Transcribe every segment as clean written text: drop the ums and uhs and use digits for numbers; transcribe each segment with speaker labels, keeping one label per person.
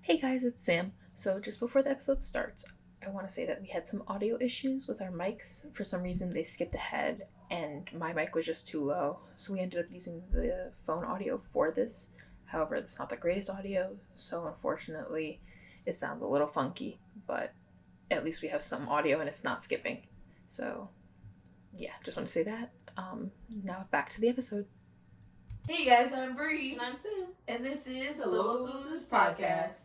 Speaker 1: Hey guys, it's Sam. So just before the episode starts, I want to say that we had some audio issues with our mics. For some reason, they skipped ahead and my mic was just too low. So we ended up using the phone audio for this. However, it's not the greatest audio, so unfortunately, it sounds a little funky, but at least we have some audio and it's not skipping. So yeah, just want to say that. Now back to the episode.
Speaker 2: Hey guys, I'm Bree.
Speaker 3: And I'm Sam.
Speaker 2: And this is
Speaker 3: The
Speaker 2: the
Speaker 3: Local
Speaker 2: Localloserspodcast.
Speaker 3: Podcast.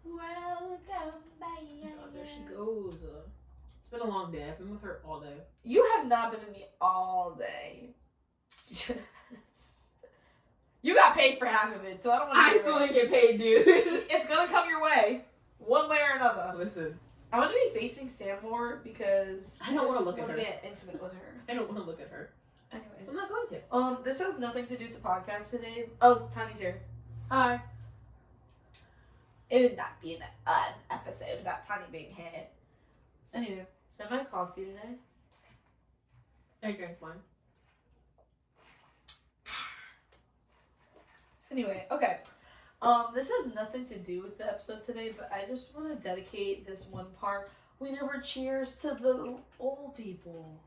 Speaker 2: Welcome, back.
Speaker 3: God, there she goes. It's been a long day. I've been with her all day.
Speaker 2: You have not been with me all day. You got paid for half of it, so I don't want to.
Speaker 3: I still didn't get paid, dude.
Speaker 2: It's gonna come your way, one way or another.
Speaker 3: Listen,
Speaker 2: I want to be facing Sam more because
Speaker 3: I don't want to look at
Speaker 2: want
Speaker 3: her.
Speaker 2: to get intimate with her.
Speaker 3: I don't want to look at her.
Speaker 2: Anyway,
Speaker 3: So I'm not going to.
Speaker 2: this has nothing to do with the podcast today. Oh, Tiny's here.
Speaker 3: Hi.
Speaker 2: It would not be an episode without Tiny being here. Anyway, so I had coffee today.
Speaker 3: I drank mine.
Speaker 2: Anyway, okay. This has nothing to do with the episode today, but I just want to dedicate this one part. We never cheers to the old people.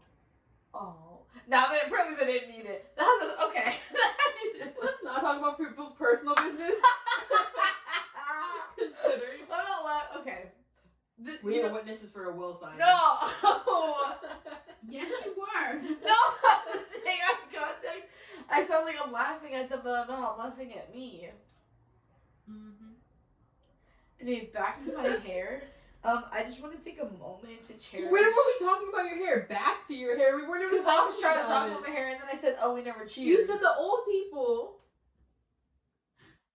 Speaker 2: Oh. Now that apparently they didn't need it. That's okay.
Speaker 3: Let's not talk about people's personal business. Considering.
Speaker 2: I'm not allowed. Okay.
Speaker 3: We are witnesses for a will sign.
Speaker 2: No!
Speaker 4: Yes, you were.
Speaker 2: No! I'm saying out of context. I sound like I'm laughing at them, but I'm not. I'm laughing at me.
Speaker 3: Mm-hmm.
Speaker 2: Anyway, back to my hair. I just want to take a moment to cherish.
Speaker 3: When were we talking about your hair? Back to your hair. We weren't even
Speaker 2: Because I was trying to
Speaker 3: about
Speaker 2: talk
Speaker 3: it.
Speaker 2: about my hair, and then I said, "Oh, we never cheers."
Speaker 3: You said the old people.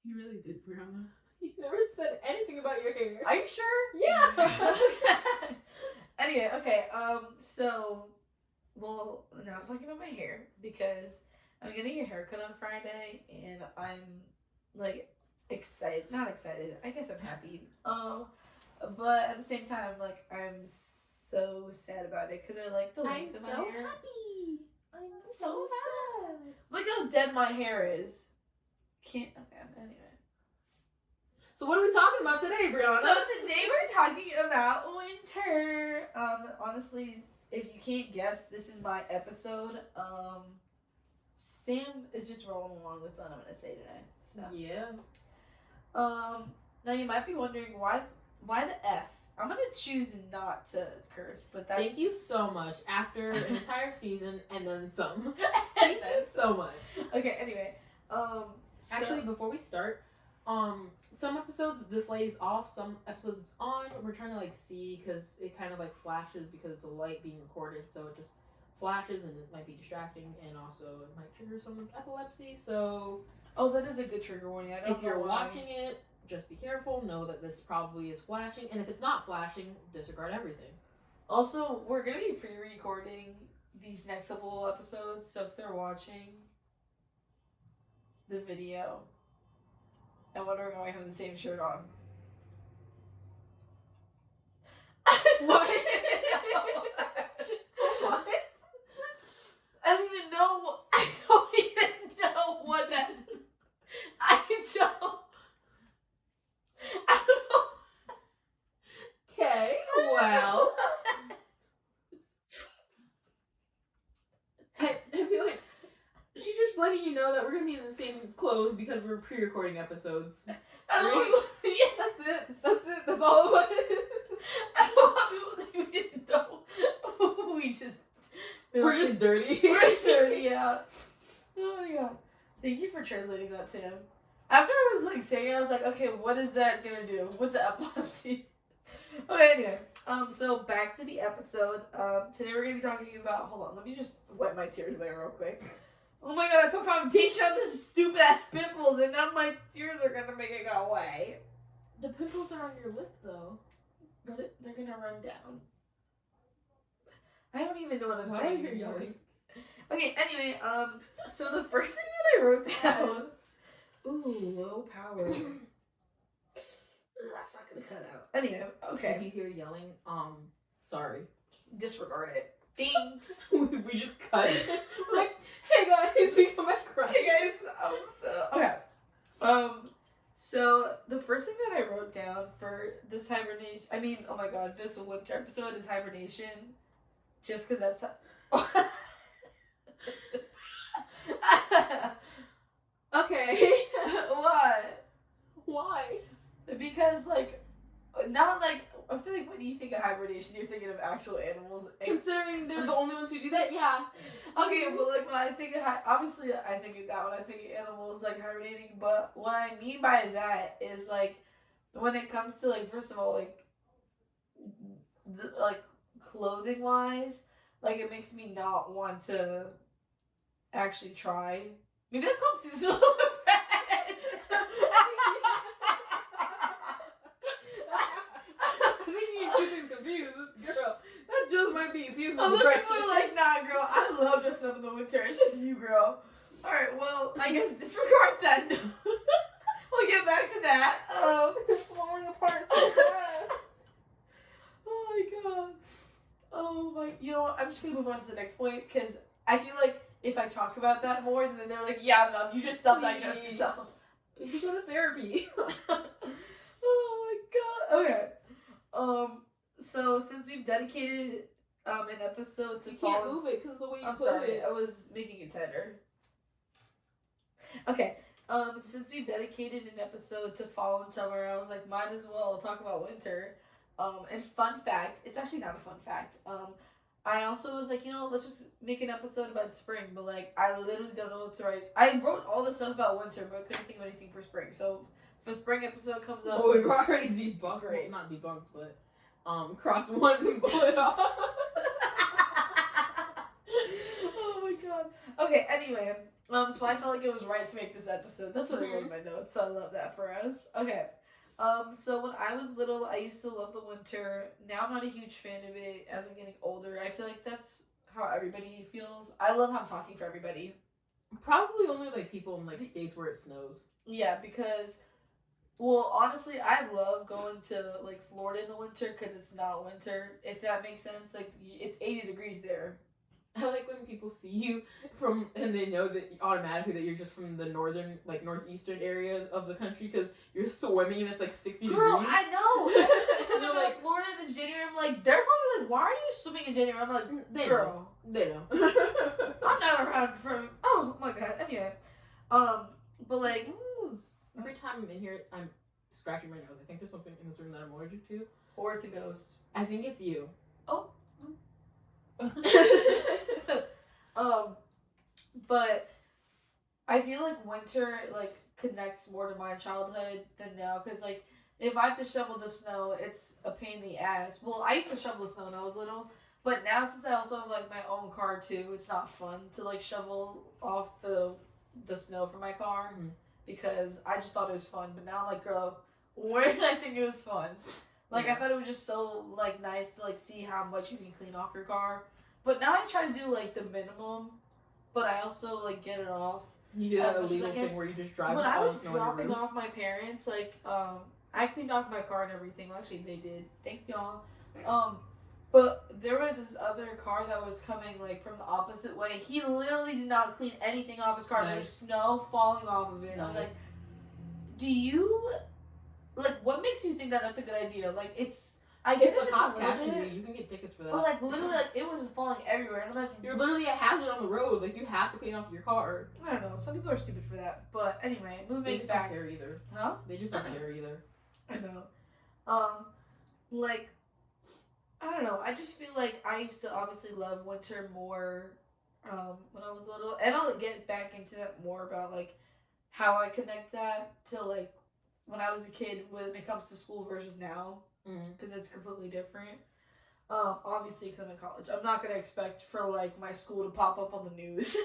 Speaker 4: You really did, Brianna.
Speaker 3: You never said anything about your hair.
Speaker 2: Are you sure?
Speaker 3: Yeah.
Speaker 2: Okay. Anyway, okay. So, well, now I'm talking about my hair because I'm getting a haircut on Friday, and I'm like excited. Not excited. I guess I'm happy. But at the same time, like I'm so sad about it because I like the length of my hair.
Speaker 3: happy. I'm
Speaker 2: So sad. Look how dead my hair is. Can't. Okay. Anyway.
Speaker 3: So what are we talking about today, Brianna?
Speaker 2: So today we're talking about winter. Honestly, if you can't guess, this is my episode. Sam is just rolling along with what I'm gonna say today. So.
Speaker 3: Yeah.
Speaker 2: Now you might be wondering why the F? I'm gonna choose not to curse, but that's.
Speaker 3: Thank you so much. After an entire season and then some. Thank you so much.
Speaker 2: Okay. Anyway.
Speaker 3: Actually, before we start, some episodes this lady's off, some episodes it's on. We're trying to like see because it kind of like flashes because it's a light being recorded, so it just flashes and it might be distracting, and also it might trigger someone's epilepsy. So,
Speaker 2: Oh, that is a good trigger warning. I don't
Speaker 3: if you're
Speaker 2: know why.
Speaker 3: watching it, just be careful. Know that this probably is flashing, and if it's not flashing, disregard everything.
Speaker 2: Also, we're gonna be pre-recording these next couple episodes, so if they're watching the video and wondering why I have the same shirt on.
Speaker 3: What?
Speaker 2: What? I don't even know. I don't even know what that. I don't know.
Speaker 3: Okay, well. I feel like she's just letting you know that we're gonna be in the same clothes because we're pre-recording episodes.
Speaker 2: I don't know.
Speaker 3: Yeah, that's it. That's all it was.
Speaker 2: I don't want people to think we just don't.
Speaker 3: We're just dirty.
Speaker 2: We're dirty, yeah. Oh my god. Thank you for translating that, Sam. After I was like saying it, I was like, okay, what is that gonna do with the epilepsy? Okay, anyway. So back to the episode. Today we're gonna be talking about. Hold on, let me just wet my tears away real quick. Oh my god, I put foundation on this stupid ass pimples, and now my tears are gonna make it go away.
Speaker 3: The pimples are on your lip, though.
Speaker 2: But they're gonna run down. I don't even know what I'm
Speaker 3: Why
Speaker 2: saying.
Speaker 3: are you yelling?
Speaker 2: Okay, anyway, so the first thing that I wrote down. Ooh, low power. That's not gonna cut out. Anyway,
Speaker 3: If
Speaker 2: okay.
Speaker 3: you hear yelling, sorry.
Speaker 2: Disregard it. Thanks.
Speaker 3: we just cut it. Like, hey guys, we come back crying.
Speaker 2: Hey guys, so okay. So the first thing that I wrote down for this hibernation, I mean, oh my god, this winter episode is hibernation, just because that's.
Speaker 3: Okay.
Speaker 2: What?
Speaker 3: Why?
Speaker 2: Because not like I feel like when you think of hibernation, you're thinking of actual animals.
Speaker 3: Considering they're the only ones who do that, yeah.
Speaker 2: Okay, well, like when I think of obviously I think of that when I think of animals like hibernating, but what I mean by that is like when it comes to like first of all like clothing wise, like it makes me not want to actually try. Maybe that's called seasonal depression.
Speaker 3: I think you get things confused, girl. That just might be seasonal
Speaker 2: Other
Speaker 3: depression.
Speaker 2: people are like, nah, girl, I love dressing up in the winter. It's just you, girl. All right, well, I guess disregard that. We'll get back to that.
Speaker 3: It's falling apart so fast.
Speaker 2: Oh my god. Oh my. You know what? I'm just gonna move on to the next point because I feel like if I talk about that more, then they're like, yeah, enough. You just self-diagnosed yourself.
Speaker 3: You go to therapy.
Speaker 2: Oh my god. Okay. So since we've dedicated an episode to
Speaker 3: You can't
Speaker 2: Fallen...
Speaker 3: move it because the way you
Speaker 2: I'm
Speaker 3: put
Speaker 2: sorry,
Speaker 3: it.
Speaker 2: I was making it tender. Okay. Since we've dedicated an episode to fall and summer, I was like, might as well talk about winter. And fun fact, it's actually not a fun fact. I also was like, let's just make an episode about spring, but like, I literally don't know what to write. I wrote all this stuff about winter, but I couldn't think of anything for spring. So if a spring episode comes up,
Speaker 3: Oh, we've already debunked.
Speaker 2: Great.
Speaker 3: Well, not debunked, but crossed one bullet off.
Speaker 2: Oh my god. Okay, anyway, so I felt like it was right to make this episode. That's what I wrote in my notes, so I love that for us. Okay. So when I was little, I used to love the winter. Now I'm not a huge fan of it as I'm getting older. I feel like that's how everybody feels. I love how I'm talking for everybody.
Speaker 3: Probably only like people in like states where it snows.
Speaker 2: Yeah, because, well, honestly, I love going to like Florida in the winter because it's not winter, if that makes sense. Like, it's 80 degrees there.
Speaker 3: I like when people see you and they know that automatically that you're just from the northern, like northeastern area of the country because you're swimming and it's like 60
Speaker 2: Girl,
Speaker 3: degrees.
Speaker 2: I know.
Speaker 3: They're
Speaker 2: They're like Florida and it's January. I'm like, they're probably like, why are you swimming in January? I'm like,
Speaker 3: They
Speaker 2: girl,
Speaker 3: They know.
Speaker 2: I'm not around from. Oh my god. Anyway, but like,
Speaker 3: Every time I'm in here, I'm scratching my nose. I think there's something in this room that I'm allergic to.
Speaker 2: or it's a ghost.
Speaker 3: I think it's you.
Speaker 2: Oh. But I feel like winter like connects more to my childhood than now because like if I have to shovel the snow, it's a pain in the ass. Well, I used to shovel the snow when I was little, but now since I also have like my own car too, it's not fun to like shovel off the snow from my car because I just thought it was fun. But now I'm like, girl, where did I think it was fun? Like I thought it was just so like nice to like see how much you can clean off your car. But now I try to do like the minimum, but I also like get it off.
Speaker 3: You do that
Speaker 2: As much as
Speaker 3: illegal
Speaker 2: I can.
Speaker 3: thing where you just drive
Speaker 2: When I
Speaker 3: all
Speaker 2: was
Speaker 3: the snow on your
Speaker 2: dropping
Speaker 3: roof.
Speaker 2: off my parents, like I cleaned off my car and everything. Well, actually, they did. Thanks, y'all. But there was this other car that was coming like from the opposite way. He literally did not clean anything off his car.
Speaker 3: Nice.
Speaker 2: There's snow falling off of it. And I was like, do you like what makes you think that that's a good idea? Like it's. I get
Speaker 3: If
Speaker 2: it,
Speaker 3: a cop
Speaker 2: it's a little
Speaker 3: catches
Speaker 2: bit,
Speaker 3: you can get tickets for that.
Speaker 2: but like literally, like it was falling everywhere, and I'm like,
Speaker 3: You're literally a hazard on the road. Like you have to clean off your car.
Speaker 2: I don't know. Some people are stupid for that, but anyway,
Speaker 3: They
Speaker 2: moving
Speaker 3: just
Speaker 2: back.
Speaker 3: don't care either.
Speaker 2: Huh?
Speaker 3: They just don't care either.
Speaker 2: I know. Like, I don't know. I just feel like I used to obviously love winter more, when I was little, and I'll get back into that more about like how I connect that to like when I was a kid when it comes to school versus now. Because it's completely different. Obviously, because I'm in college, I'm not gonna expect for like my school to pop up on the news.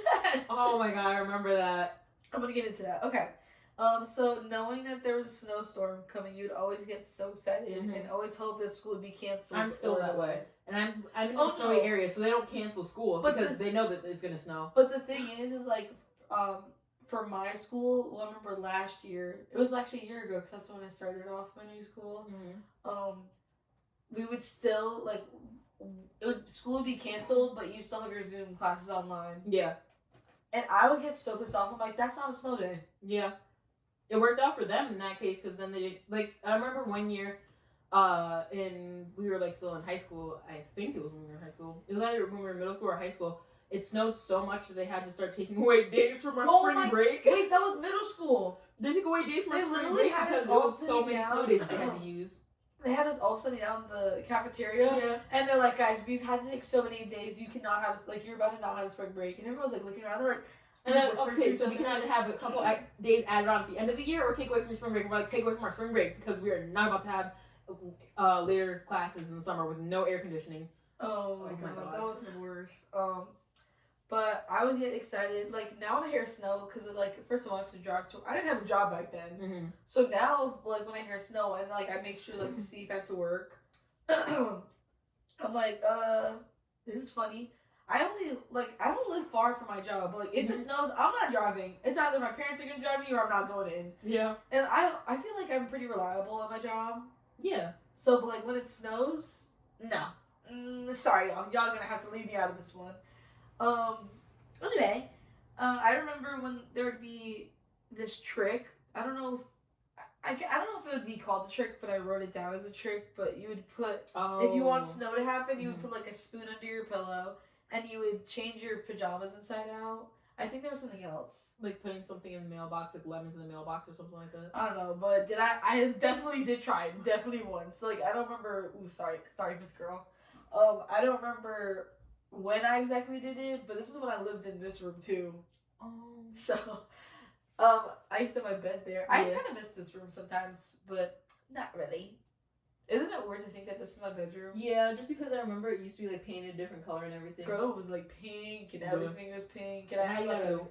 Speaker 3: Oh my god, I remember that.
Speaker 2: I'm gonna get into that. Okay. So knowing that there was a snowstorm coming, you'd always get so excited and always hope that school would be canceled.
Speaker 3: I'm still
Speaker 2: or
Speaker 3: that way. And I'm in
Speaker 2: Oh,
Speaker 3: the snowy
Speaker 2: no.
Speaker 3: area, so they don't cancel school
Speaker 2: But
Speaker 3: because they know that it's gonna snow.
Speaker 2: But the thing is like, for my school, well, I remember last year, it was actually a year ago, because that's when I started off my new school, we would still, like, school would be canceled, but you still have your Zoom classes online.
Speaker 3: Yeah.
Speaker 2: And I would get so pissed off, I'm like, that's not a snow day.
Speaker 3: Yeah. it worked out for them in that case because then they like I remember one year, and we were like still in high school. I think it was when we were in high school. It was either when we were in middle school or high school. It snowed so much that they had to start taking away days from our spring break.
Speaker 2: Wait, that was middle school.
Speaker 3: They took away days from our
Speaker 2: They
Speaker 3: spring
Speaker 2: literally
Speaker 3: break
Speaker 2: had
Speaker 3: because
Speaker 2: us
Speaker 3: there
Speaker 2: all
Speaker 3: was so many
Speaker 2: sitting
Speaker 3: snow
Speaker 2: down.
Speaker 3: days that they had to use.
Speaker 2: They had us all sitting down in the cafeteria,
Speaker 3: Yeah.
Speaker 2: and they're like, guys, we've had to take so many days. You cannot have like you're about to not have a spring break, and everyone's like looking around. They're like,
Speaker 3: And then
Speaker 2: whispering
Speaker 3: okay,
Speaker 2: to
Speaker 3: so
Speaker 2: each
Speaker 3: we can
Speaker 2: other.
Speaker 3: either have a couple days added on at the end of the year or take away from your spring break. We're like, take away from our spring break because we are not about to have later classes in the summer with no air conditioning.
Speaker 2: Oh my god, that was the worst. But I would get excited. Like, now when I hear snow, because, like, first of all, I have to drive to... I didn't have a job back then.
Speaker 3: Mm-hmm.
Speaker 2: So now, like, when I hear snow, and, like, I make sure, like, to see if I have to work, I'm like, this is funny. I don't live far from my job. Like, if it snows, I'm not driving. It's either my parents are going to drive me or I'm not going in.
Speaker 3: Yeah.
Speaker 2: And I feel like I'm pretty reliable at my job.
Speaker 3: Yeah.
Speaker 2: So, but, like, when it snows, no. Sorry, y'all. Y'all going to have to leave me out of this one. Anyway, I remember when there would be this trick. I don't know if it would be called a trick, but I wrote it down as a trick. But you would put if you want snow to happen, you would put like a spoon under your pillow, and you would change your pajamas inside out. I think there was something else,
Speaker 3: like putting something in the mailbox, like lemons in the mailbox or something like that.
Speaker 2: I don't know, but did I definitely did try it, definitely once. Like I don't remember. Ooh, sorry, Miss Girl. I don't remember when I exactly did it, but this is when I lived in this room too. So, I used to have my bed there. I kind of miss this room sometimes, but not really. Isn't it weird to think that this is my bedroom?
Speaker 3: Yeah, just because I remember it used to be like painted a different color and everything.
Speaker 2: Girl, it was like pink and everything was pink, and I had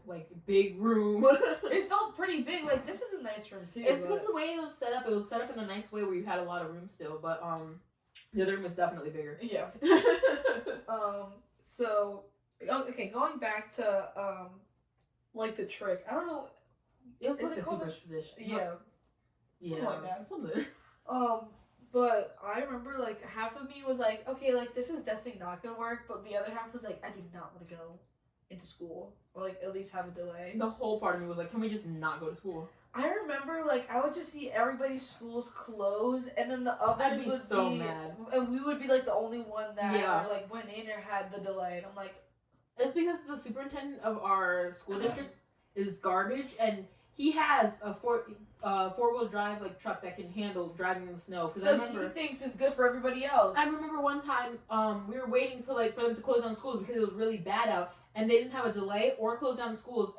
Speaker 3: like a big room.
Speaker 2: It felt pretty big. Like this is a nice room too.
Speaker 3: It's because the way it was set up. It was set up in a nice way where you had a lot of room still, but the other room was definitely bigger.
Speaker 2: Yeah. So, okay, going back to, like, the trick. I don't know.
Speaker 3: It was
Speaker 2: Is
Speaker 3: like
Speaker 2: it
Speaker 3: a
Speaker 2: called
Speaker 3: superstition.
Speaker 2: Yeah. Something like that.
Speaker 3: Something.
Speaker 2: But I remember, like, half of me was like, okay, like, this is definitely not gonna work, but the other half was like, I do not want to go into school. Or, like, at least have a delay.
Speaker 3: The whole part of me was like, can we just not go to school?
Speaker 2: I remember, like, I would just see everybody's schools close, and then the others
Speaker 3: I'd be
Speaker 2: would
Speaker 3: so
Speaker 2: be,
Speaker 3: mad.
Speaker 2: and we would be, like, the only one that,
Speaker 3: Yeah.
Speaker 2: or, like, went in or had the delay, and I'm like...
Speaker 3: It's because the superintendent of our school district is garbage, and he has a four-wheel drive, like, truck that can handle driving in the snow.
Speaker 2: So he thinks it's good for everybody else.
Speaker 3: I remember one time, we were waiting to, like, for them to close down schools because it was really bad out, and they didn't have a delay or close down the schools.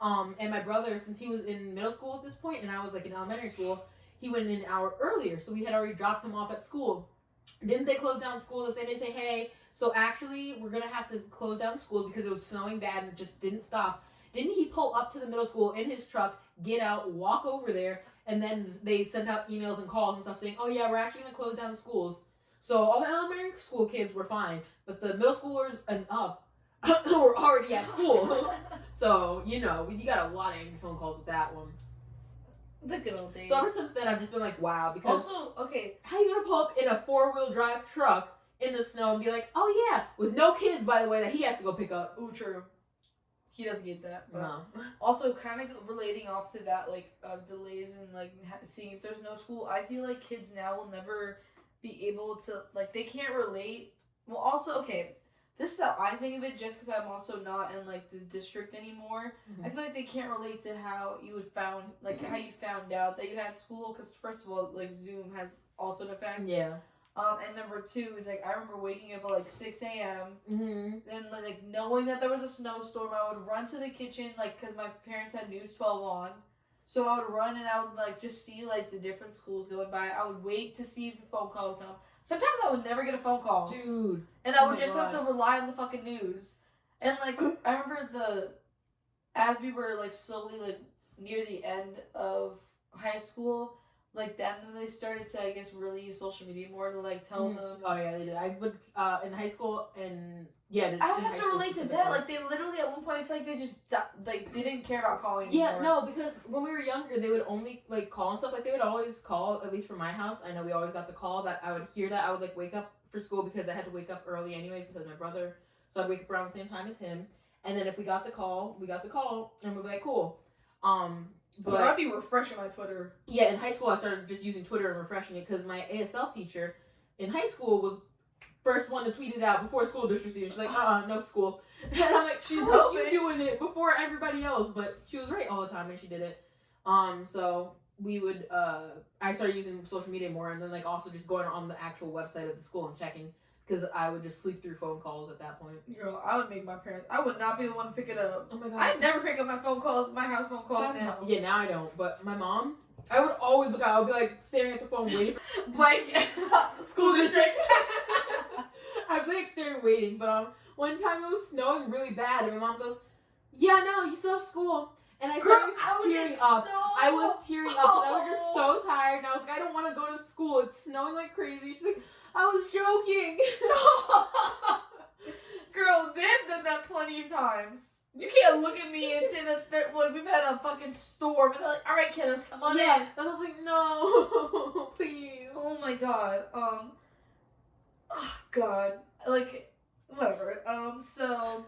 Speaker 3: And my brother, since he was in middle school at this point, and I was like in elementary school, he went in an hour earlier, so we had already dropped him off at school. Didn't they close down school the same day? Say, hey, so actually we're gonna have to close down school because it was snowing bad and it just didn't stop. Didn't he pull up to the middle school in his truck, get out, walk over there, and then they sent out emails and calls and stuff saying, oh yeah, we're actually gonna close down the schools. So all the elementary school kids were fine, but the middle schoolers and up were already at school. So, you know, you got a lot of angry phone calls with that one.
Speaker 2: The good old days.
Speaker 3: So ever since then, I've just been like, wow, because...
Speaker 2: Also, okay.
Speaker 3: How you gonna pull up in a four-wheel drive truck in the snow and be like, oh yeah, with no kids, by the way, that he has to go pick up?
Speaker 2: Ooh, true. He doesn't get that. But
Speaker 3: No.
Speaker 2: Also, kind of relating off to that, like, delays and, like, seeing if there's no school, I feel like kids now will never be able to, like, they can't relate. Well, also, okay, this is how I think of it, just because I'm also not in, like, the district anymore.
Speaker 3: Mm-hmm.
Speaker 2: I feel like they can't relate to how you how you found out that you had school, because first of all, like, Zoom has also an effect.
Speaker 3: Yeah.
Speaker 2: And number two is, like, I remember waking up at, like, 6 a.m.
Speaker 3: Mm-hmm.
Speaker 2: And, like, knowing that there was a snowstorm, I would run to the kitchen, like, because my parents had News 12 on. So I would run and I would, like, just see, like, the different schools going by. I would wait to see if the phone call would come. Sometimes I would never get a phone call.
Speaker 3: Dude.
Speaker 2: And I would
Speaker 3: my
Speaker 2: just
Speaker 3: God.
Speaker 2: have to rely on the fucking news. And, like, I remember as we were, like, slowly, like, near the end of high school, like, then when they started to, I guess, really use social media more to, like, tell them.
Speaker 3: Oh, yeah, they did. I would, in high school, and, yeah.
Speaker 2: I would have to relate to that. Like, they literally, at one point, I feel like they just, like, they didn't care about calling anymore.
Speaker 3: Yeah, no, because when we were younger, they would only, like, call and stuff. Like, they would always call, at least for my house. I know we always got the call that I would hear that. I would, like, wake up for school because I had to wake up early anyway because of my brother. So I'd wake up around the same time as him. And then if we got the call, and we'd be like, cool. But
Speaker 2: I'd be refreshing my Twitter.
Speaker 3: Yeah, in high school I started just using Twitter and refreshing it because my ASL teacher in high school was first one to tweet it out before school district. She's like, no school. And I'm like,
Speaker 2: She's
Speaker 3: how are
Speaker 2: helping.
Speaker 3: you doing it before everybody else? But she was right all the time when she did it. So we would, I started using social media more, and then like also just going on the actual website of the school and checking, because I would just sleep through phone calls at that point.
Speaker 2: Girl, I would make my parents. I would not be the one to pick it up.
Speaker 3: Oh my god.
Speaker 2: I never pick up my phone calls, my house phone calls now.
Speaker 3: Yeah, now I don't. But my mom, I would always look out. I would be like staring at the phone waiting for
Speaker 2: Like,
Speaker 3: school district. I'd be like staring waiting. But one time it was snowing really bad, and my mom goes, "Yeah, no, you still have school." And I started tearing up. I was tearing up because I was just so tired, and I was like, I don't want to go to school. It's snowing like crazy. She's like, I was joking.
Speaker 2: Girl, they've done that plenty of times. You can't look at me and say that well, we've had a fucking storm, and they're like, all right, kiddos, come on in.
Speaker 3: And I was like, no, please.
Speaker 2: Oh my god. Oh god. Like, whatever. So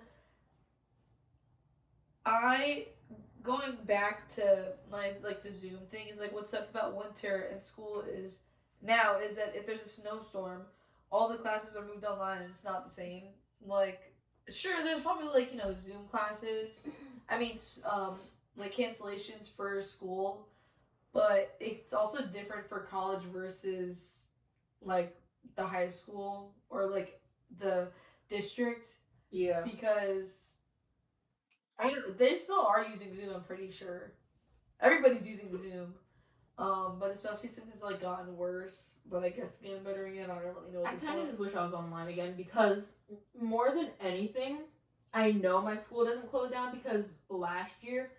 Speaker 2: going back to my, like, the Zoom thing is, like, what sucks about winter and school is that if there's a snowstorm, all the classes are moved online and it's not the same. Like, sure, there's probably, like, you know, Zoom classes. I mean, like, cancellations for school, but it's also different for college versus, like, the high school or, like, the district.
Speaker 3: Yeah.
Speaker 2: Because they still are using Zoom, I'm pretty sure. Everybody's using Zoom. But especially since it's, like, gotten worse. But I guess getting better again, I don't really know.
Speaker 3: I kind of just wish I was online again, because more than anything, I know my school doesn't close down because last year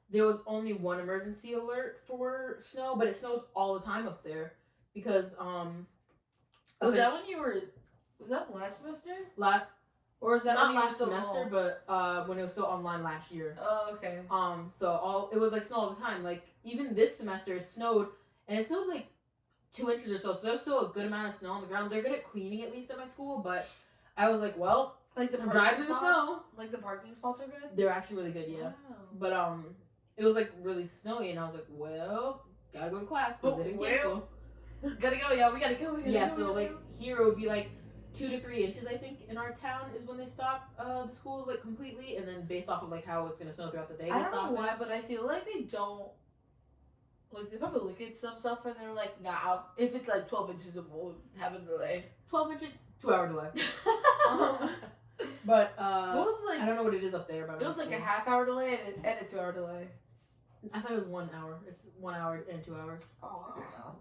Speaker 3: there was only one emergency alert for snow, but it snows all the time up there because
Speaker 2: was that when you were? Was that last semester? Or is that
Speaker 3: not
Speaker 2: when you were
Speaker 3: last
Speaker 2: still
Speaker 3: semester,
Speaker 2: home?
Speaker 3: but when it was still online last year.
Speaker 2: Oh, okay.
Speaker 3: So it would like snow all the time. Like even this semester, it snowed, and it snowed like 2 inches or so. So there's still a good amount of snow on the ground. They're good at cleaning, at least at my school. But I was like, well,
Speaker 2: Like the
Speaker 3: I'm
Speaker 2: parking
Speaker 3: driving in the
Speaker 2: spots?
Speaker 3: snow.
Speaker 2: Like the parking spots are good?
Speaker 3: They're actually really good, yeah.
Speaker 2: Wow.
Speaker 3: But it was like really snowy, and I was like, well, gotta go to class because they didn't cancel.
Speaker 2: Gotta go, y'all. We gotta go.
Speaker 3: Yeah, so like here it would be like 2 to 3 inches, I think, in our town is when they stop the schools like completely, and then based off of like how it's gonna snow throughout the day.
Speaker 2: I don't know why, but I feel like they don't. Like, they probably look at some stuff and they're like, nah, if it's like 12 inches, it won't have a delay.
Speaker 3: 12 inches, 2 hour delay. But
Speaker 2: what was like?
Speaker 3: I don't know what it is up there. But
Speaker 2: It was like a half-hour delay and a 2 hour delay.
Speaker 3: I thought it was 1 hour. It's 1 hour and 2 hours.
Speaker 2: Oh, I don't know.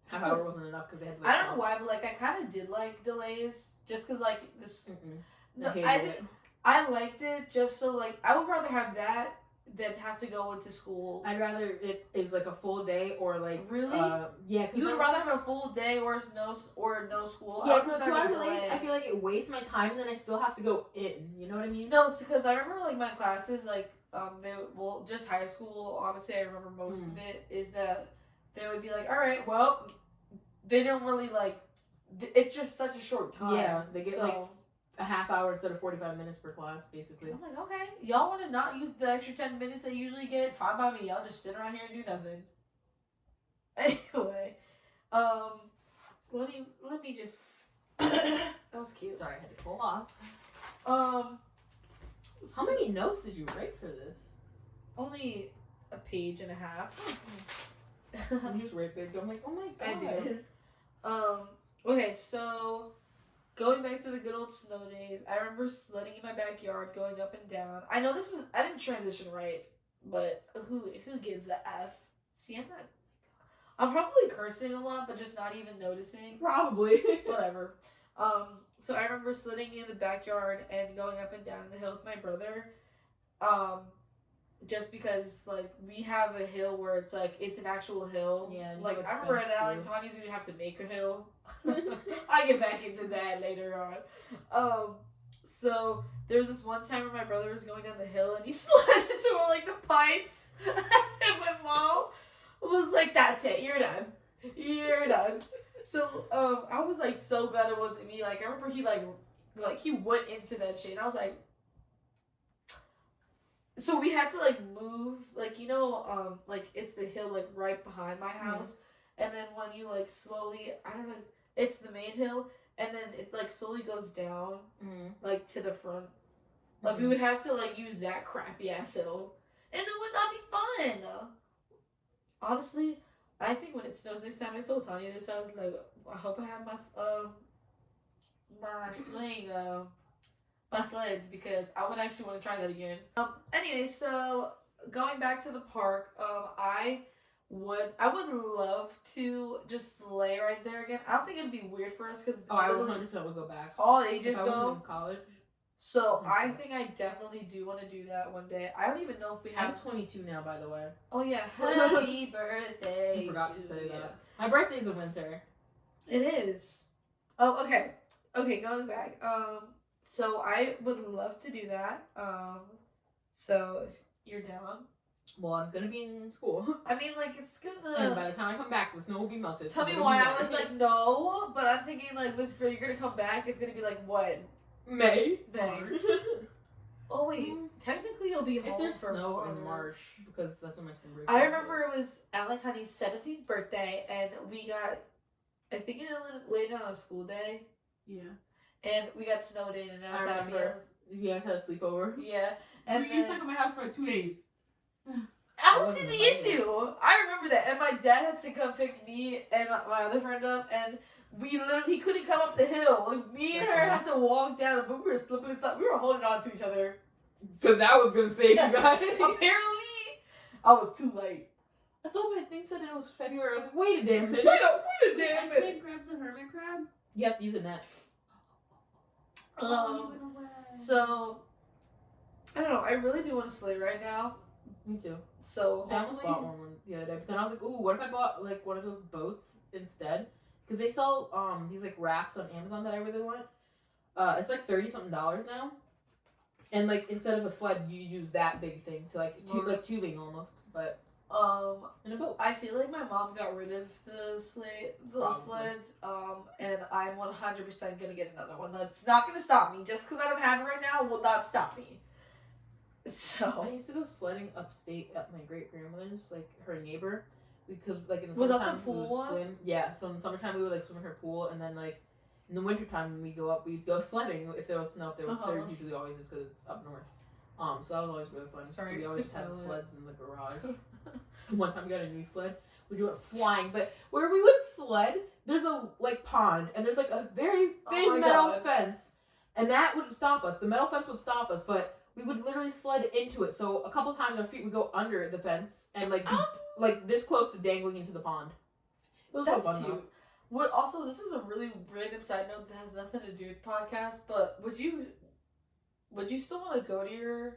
Speaker 3: Half hour wasn't enough because they had to.
Speaker 2: I don't know why, but like I kind of did like delays just because like this. No, I liked it just so like I would rather have that than have to go into school.
Speaker 3: I'd rather it is like a full day or like
Speaker 2: really.
Speaker 3: Yeah, because
Speaker 2: you would rather have a full day or no school.
Speaker 3: Yeah, because 2 hour delay, I feel like it wastes my time and then I still have to go in. You know what I mean?
Speaker 2: No, it's because I remember like my classes like just high school. Honestly, I remember most of it is that they would be like, all right, well, they don't really like. It's just such a short time.
Speaker 3: Yeah, they get like a half hour instead of 45 minutes per class, basically.
Speaker 2: I'm like, okay, y'all want to not use the extra 10 minutes they usually get? Fine by me. I'll just sit around here and do nothing. Anyway, let me just. That was cute.
Speaker 3: Sorry, I had to pull off.
Speaker 2: How
Speaker 3: How many notes did you write for this?
Speaker 2: Only a page and a half.
Speaker 3: You just write big. I'm like, oh my god.
Speaker 2: I did. Okay, so going back to the good old snow days, I remember sledding in my backyard, going up and down. I know I didn't transition right, but who gives the F? See, I'm probably cursing a lot, but just not even noticing.
Speaker 3: Probably.
Speaker 2: Whatever. So I remember sledding in the backyard and going up and down the hill with my brother. Just because, like, we have a hill where it's, like, it's an actual hill.
Speaker 3: Yeah.
Speaker 2: Like, I remember at Allen Tawny's we would have to make a hill. I get back into that later on. So, there was this one time where my brother was going down the hill and he slid into, like, the pipes. And my mom was like, that's it, you're done. You're done. So, I was, like, so glad it wasn't me. Like, I remember he, like, he went into that shit. And I was like, so we had to like move, like, you know, like it's the hill like right behind my house, and then when you like slowly, I don't know, it's the main hill, and then it like slowly goes down, like to the front. Like we would have to like use that crappy ass hill, and it would not be fun. Honestly, I think when it snows next time, I told Tanya this. I was like, I hope I have my sling my sleds, because I would actually want to try that again. Anyway, so going back to the park, I would love to just sleigh right there again. I don't think it'd be weird for us because
Speaker 3: I 100% would go back.
Speaker 2: All ages
Speaker 3: if I
Speaker 2: go.
Speaker 3: in college.
Speaker 2: So I think I definitely do want to do that one day. I don't even know if we have.
Speaker 3: I'm 22 now, by the way.
Speaker 2: Oh yeah, happy birthday!
Speaker 3: I forgot to say that. My birthday's in winter.
Speaker 2: It is. Oh, okay. Okay, going back. So I would love to do that. So if you're down.
Speaker 3: Well, I'm gonna be in school.
Speaker 2: I mean, like, it's gonna...
Speaker 3: And by the time I come back, the snow will be melted.
Speaker 2: Tell me why I was like, no, but I'm thinking, like, Miss Girl, you're gonna come back, it's gonna be like, what?
Speaker 3: May.
Speaker 2: Oh, wait. Technically, you'll be home
Speaker 3: if there's
Speaker 2: for
Speaker 3: snow
Speaker 2: March.
Speaker 3: in March, because that's when my spring break.
Speaker 2: I remember it was Alan Tany's 17th birthday, and we got, I think it landed on a school day.
Speaker 4: Yeah.
Speaker 2: And we got snowed in, and I was happy.
Speaker 3: You guys had a sleepover?
Speaker 2: Yeah. And
Speaker 4: we used to come to my house for like 2 days.
Speaker 2: I don't see the issue. I remember that. And my dad had to come pick me and my other friend up, and we literally couldn't come up the hill. Like, me and her had to walk down, but we were slipping and stuff. We were holding on to each other.
Speaker 3: Because that was going to save you guys.
Speaker 2: Apparently, I was too late.
Speaker 3: I thought my thing said it was February. I was like, wait a damn minute.
Speaker 2: Wait a damn minute.
Speaker 4: Did grab the hermit crab?
Speaker 3: You have to use a net.
Speaker 2: So, I don't know. I really do want to sleigh right now.
Speaker 3: Me too.
Speaker 2: So,
Speaker 3: I almost bought one the other day, but then I was like, ooh, what if I bought like one of those boats instead? Because they sell these like rafts on Amazon that I really want. It's like $30-something now, and like instead of a sled, you use that big thing to like tubing almost, but in a boat.
Speaker 2: I feel like my mom got rid of the sleds, and I'm 100% gonna get another one. That's not gonna stop me. Just because I don't have it right now will not stop me. So
Speaker 3: I used to go sledding upstate at my great grandmother's, like her neighbor, because like in the
Speaker 2: was
Speaker 3: summertime
Speaker 2: that the pool
Speaker 3: we would swim. Yeah, so in the summertime we would like swim in her pool, and then like in the wintertime when we go up, we'd go sledding if there was snow. There usually always is because it's up north. So that was always really fun.
Speaker 2: Sorry,
Speaker 3: so we always had sleds in the garage. One time we got a new sled. We went flying, but where we would sled, there's a like pond, and there's like a very thin metal fence, and that would stop us. The metal fence would stop us, but we would literally sled into it. So a couple times our feet would go under the fence and like be, like this close to dangling into the pond. It was so fun. Cute.
Speaker 2: What, also, this is a really random side note that has nothing to do with the podcast, but would you still want to go to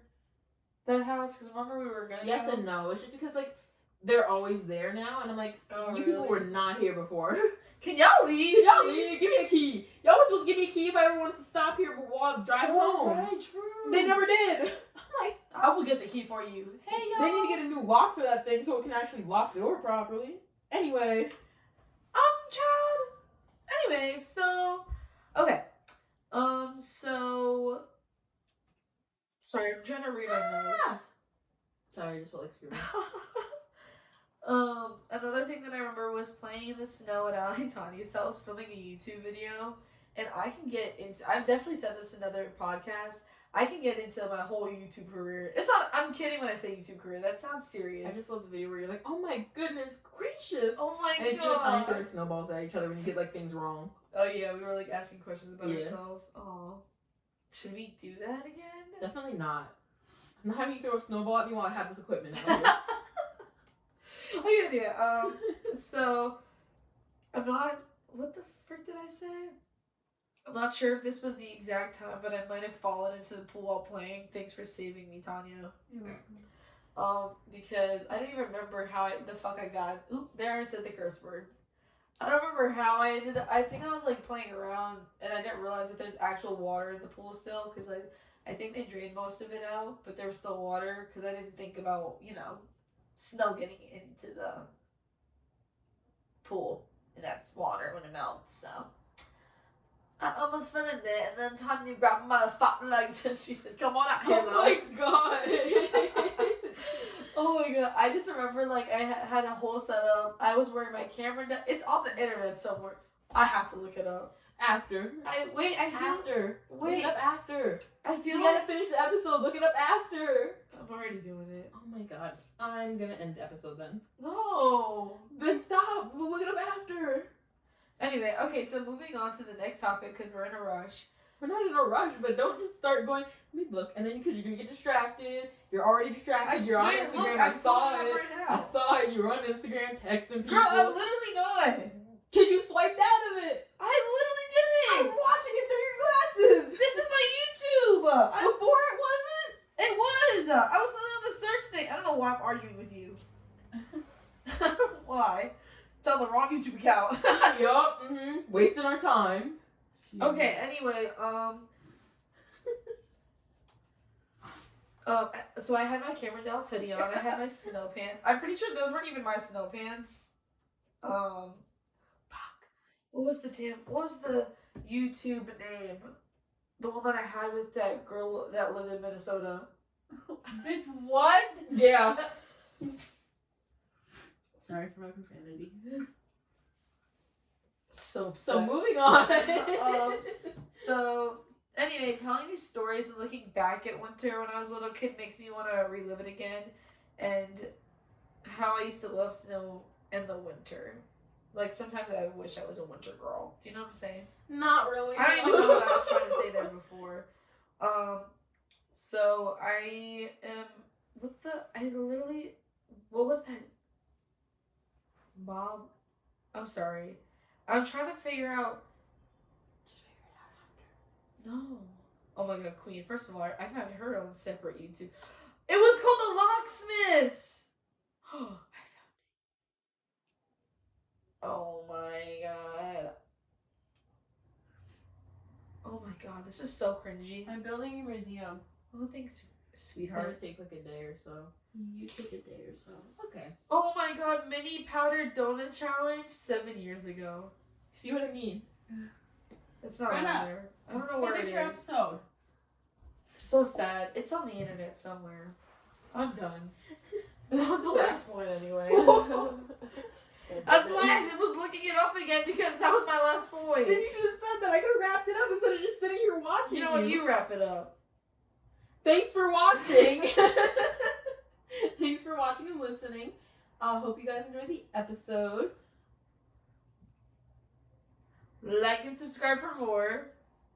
Speaker 2: that house? Because remember we were gonna.
Speaker 3: Yes and no. It's just because like they're always there now, and I'm like, you people were not here before.
Speaker 2: Can y'all leave?
Speaker 3: Give me a key. Y'all were supposed to give me a key if I ever wanted to stop here while I'm driving home.
Speaker 2: Right, true.
Speaker 3: They never did. I'm like,
Speaker 2: I will get the key for you. Hey, y'all.
Speaker 3: They need to get a new lock for that thing so it can actually lock the door properly. Anyway.
Speaker 2: Child. Anyway, so okay. So sorry, I'm trying to read my notes.
Speaker 3: Sorry, I just felt like screaming.
Speaker 2: Another thing that I remember was playing in the snow at Ali and Tanya's house, filming a YouTube video, and I can get into. I've definitely said this in another podcast. I can get into my whole YouTube career. It's not. I'm kidding when I say YouTube career. That sounds serious.
Speaker 3: I just love the video where you're like, "Oh my goodness gracious!"
Speaker 2: Oh my god!
Speaker 3: And it's Tanya throwing snowballs at each other when you get like things wrong.
Speaker 2: Oh yeah, we were like asking questions about ourselves. Oh, should we do that again?
Speaker 3: Definitely not. I'm not having you throw a snowball at me while I have this equipment.
Speaker 2: Oh yeah. So I'm not. What the frick did I say? I'm not sure if this was the exact time, but I might have fallen into the pool while playing. Thanks for saving me, Tanya.
Speaker 4: You're welcome.
Speaker 2: Because I don't even remember how the fuck I got. Oop, there I said the curse word. I don't remember how I ended up. I think I was like playing around, and I didn't realize that there's actual water in the pool still. Because I think they drained most of it out, but there was still water. Because I didn't think about snow getting into the pool, and that's water when it melts. So. I almost fell in there, and then Tanya grabbed my fat legs, and she said, "Come on out here,
Speaker 3: Oh
Speaker 2: love."
Speaker 3: my god.
Speaker 2: Oh my god! I just remember like I had a whole setup. I was wearing my camera. It's on the internet somewhere. I have to look it up.
Speaker 3: After.
Speaker 2: I feel.
Speaker 3: Look it up after.
Speaker 2: I feel
Speaker 3: You
Speaker 2: like
Speaker 3: gotta finish the episode. Look it up after.
Speaker 2: I'm already doing it.
Speaker 3: Oh my god. I'm gonna end the episode then.
Speaker 2: No.
Speaker 3: Then stop. We'll look it up after.
Speaker 2: Anyway, okay. So moving on to the next topic because we're in a rush.
Speaker 3: We're not in a rush, but don't just start going, let me look, and then because you're gonna get distracted. You're already distracted. You're on Instagram.
Speaker 2: Look,
Speaker 3: I saw it.
Speaker 2: Right now.
Speaker 3: I saw it. You were on Instagram texting people.
Speaker 2: Girl, I'm literally not.
Speaker 3: Cause you swiped out of it.
Speaker 2: I literally
Speaker 3: I'm
Speaker 2: didn't.
Speaker 3: watching it through your glasses.
Speaker 2: This is my YouTube.
Speaker 3: Before it wasn't.
Speaker 2: It was. I was literally on the search thing. I don't know why I'm arguing with you. I don't know why. It's on the wrong YouTube account.
Speaker 3: Yup. Wasting our time.
Speaker 2: Okay. Anyway, so I had my Cameron Dallas hoodie on. I had my snow pants. I'm pretty sure those weren't even my snow pants. Fuck. What was the YouTube name? The one that I had with that girl that lived in Minnesota.
Speaker 4: Bitch, what?
Speaker 3: Yeah.
Speaker 4: Sorry for my profanity.
Speaker 2: So upset.
Speaker 3: So moving on.
Speaker 2: So anyway, telling these stories and looking back at winter when I was a little kid makes me want to relive it again, and how I used to love snow in the winter. Like sometimes I wish I was a winter girl. Do you know what I'm saying?
Speaker 3: Not really.
Speaker 2: I don't even know what I was trying to say there before. So I am what was that? Bob? I'm sorry. I'm trying to figure out.
Speaker 3: Just figure it out after.
Speaker 2: No. Oh my god, Queen. First of all, I found her on separate YouTube. It was called The Locksmiths! I found it. Oh my god. Oh my god, this is so cringy.
Speaker 4: I'm building a museum.
Speaker 2: Oh, thanks,
Speaker 3: It's gonna
Speaker 2: sweetheart.
Speaker 3: take like a day or so.
Speaker 4: You take a day or so.
Speaker 3: Okay.
Speaker 2: Oh my god, mini powdered donut challenge 7 years ago.
Speaker 3: See what I mean?
Speaker 2: It's not
Speaker 4: Brianna,
Speaker 2: on there. I don't know where it
Speaker 4: Finish your
Speaker 2: is.
Speaker 4: episode.
Speaker 2: So sad. It's on the internet somewhere. I'm done. That was the last one anyway. That's why I was looking it up again because that was my last point.
Speaker 3: Then you should have said that. I could have wrapped it up instead of just sitting here watching.
Speaker 2: You know what? You wrap it up.
Speaker 3: Thanks for watching. Thanks for watching and listening. I hope you guys enjoyed the episode.
Speaker 2: Like and subscribe for more.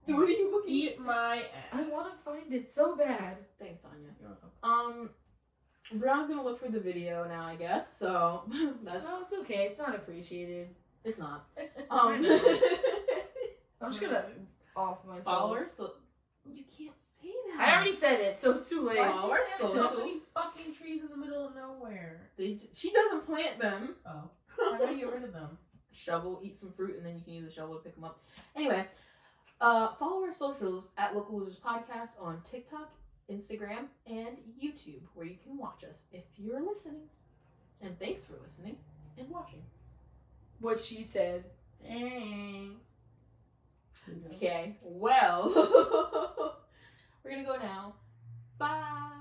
Speaker 3: What are you looking at?
Speaker 4: Eat my
Speaker 2: I
Speaker 4: ass.
Speaker 2: want to find it so bad.
Speaker 3: Thanks, Tanya.
Speaker 4: You're welcome.
Speaker 3: Brianna's gonna look for the video now, I guess. So that's
Speaker 2: No, it's okay. It's not appreciated.
Speaker 3: it's not.
Speaker 2: I'm just gonna off myself.
Speaker 3: Followers, so you can't say that.
Speaker 2: I already said it, so it's too late.
Speaker 3: Why? Our
Speaker 4: So
Speaker 3: social.
Speaker 4: many fucking trees in the middle of nowhere.
Speaker 3: She doesn't plant them.
Speaker 4: Oh. How do I get rid of them?
Speaker 3: Shovel, eat some fruit, and then you can use a shovel to pick them up. Anyway, follow our socials at Local Losers Podcast on TikTok, Instagram, and YouTube, where you can watch us if you're listening. And thanks for listening and watching.
Speaker 2: What she said.
Speaker 4: Thanks.
Speaker 3: Okay, well, we're gonna go now. Bye.